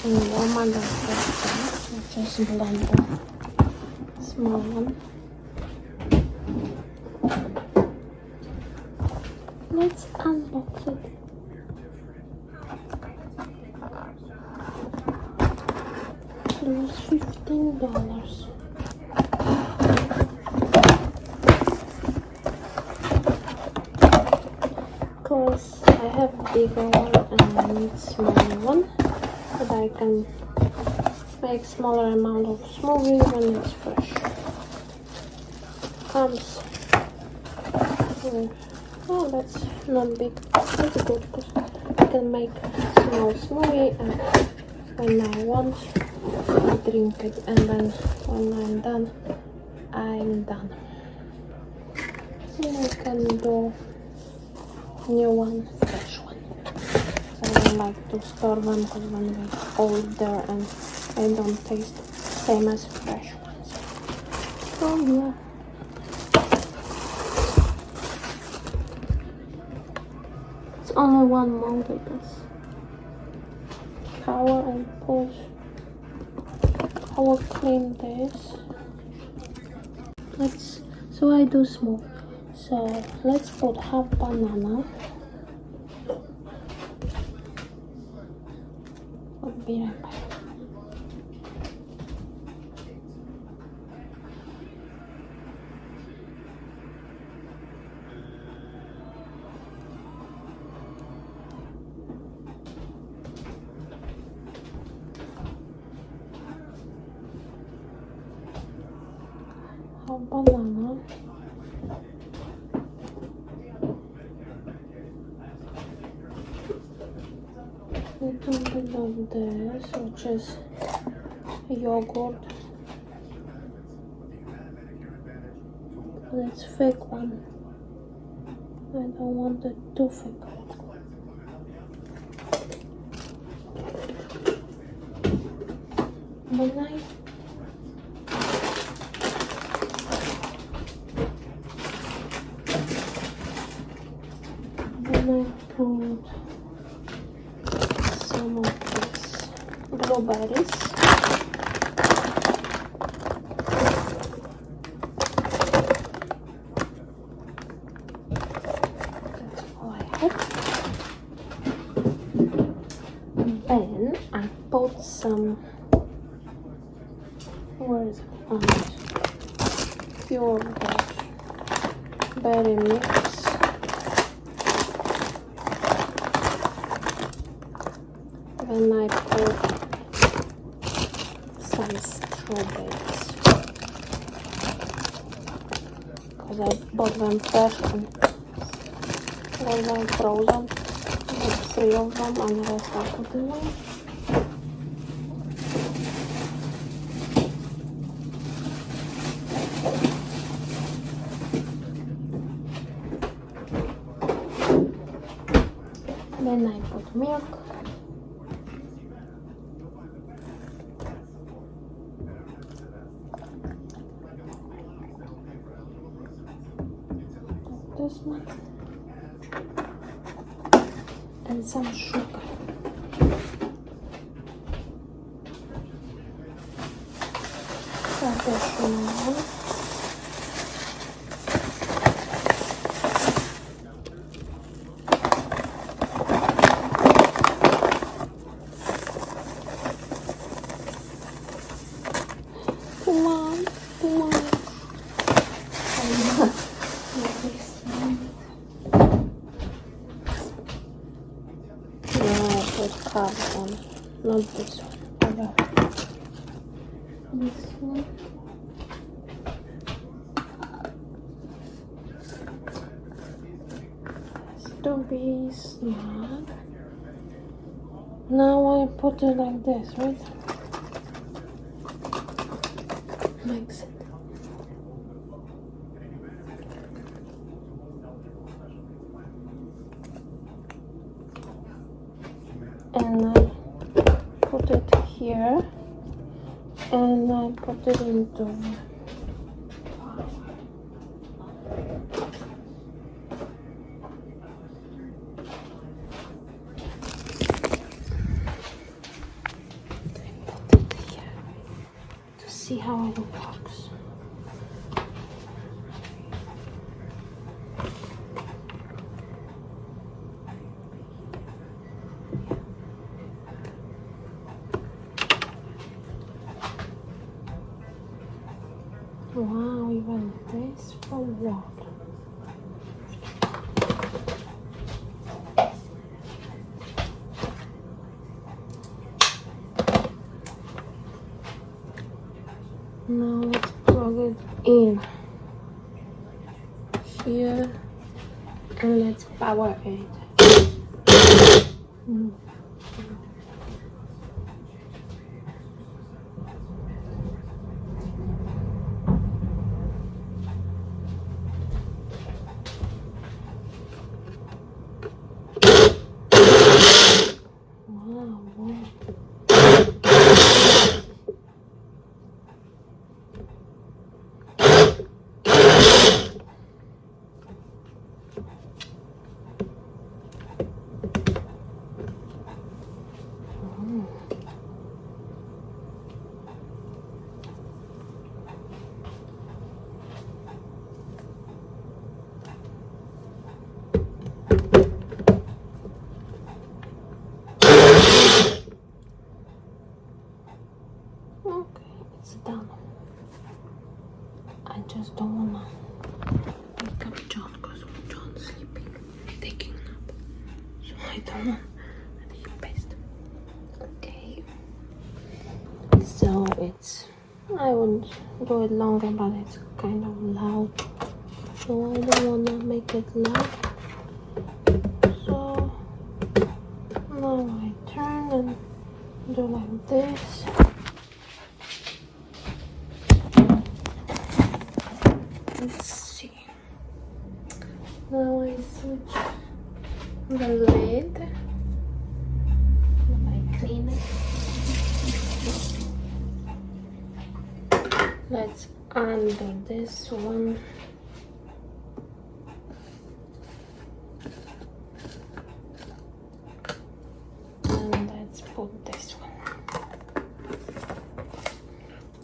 and warmer than first, which is blender, small one. Let's unbox it. It was $15. Because I have a bigger one and I need a smaller one, but I can make smaller amount of smoothie when it's fresh. Comes with, oh, that's not big, that's good because I can make small smoothie and when I want I drink it, and then when I'm done, I'm done. And I can do new one, fresh one. So I don't like to store them because when they hold there and they don't taste same as fresh ones. So yeah. It's only one mode, I guess. Power and push. I will clean this. So I do smooth. So let's put half banana. I'll be right back. Half banana. A little bit of this, which is yogurt. It's fake one. I don't want it too thick. Banana. Then I put some of these blueberries. That's all I have. Then I put some, where is it? Pure berry mix. Then I put some strawberries because I bought them fresh and was them frozen. I got 3 of them and the rest I put away. Then I put milk. This one and some sugar. Traditional one. Come on, come on. One, not this one. This one. Has to be smart. Now I put it like this, right? Makes it. And I put it here and I put it into see how it works. Wow, even this for what? Now let's plug it in here and let's power it. Okay, it's done. I just don't wanna wake up John because John's sleeping, taking a nap. So I don't want to be pissed. Okay. So it's, I won't do it longer, but it's kind of loud. So I don't wanna make it loud. So now I turn and do like this. Let's see. Now I switch the lid. I clean it. Let's undo this one. And let's put this one.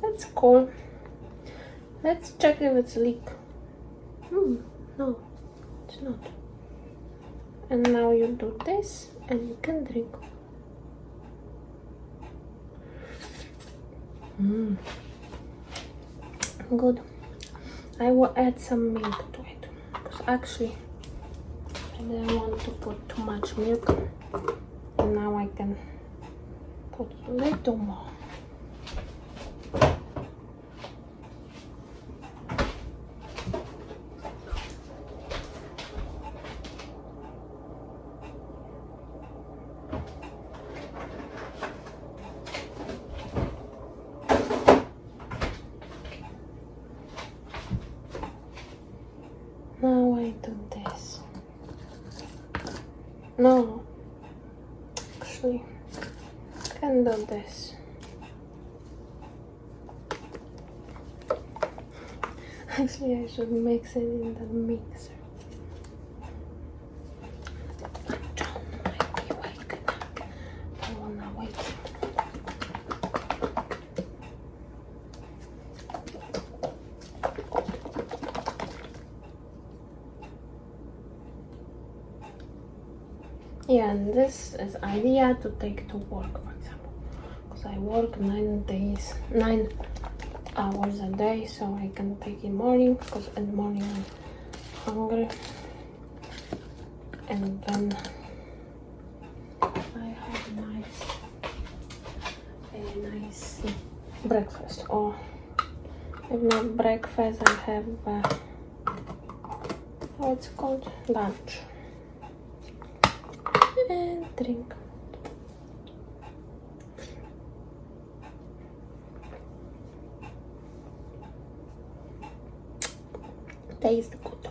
That's cool. Let's check if it's leak. No, it's not. And now you do this and you can drink. Good. I will add some milk to it because actually I didn't want to put too much milk, and now I can put a little more. Now I do this. No, actually, I can do this. Actually, I should mix it in the mixer. John might be waking up. I wanna wake him. Yeah, and this is idea to take to work, for example, because I work 9 hours a day, so I can take in morning, because in the morning I'm hungry, and then I have a nice breakfast, or if not breakfast, I have what's called lunch. And drink. Tastes good.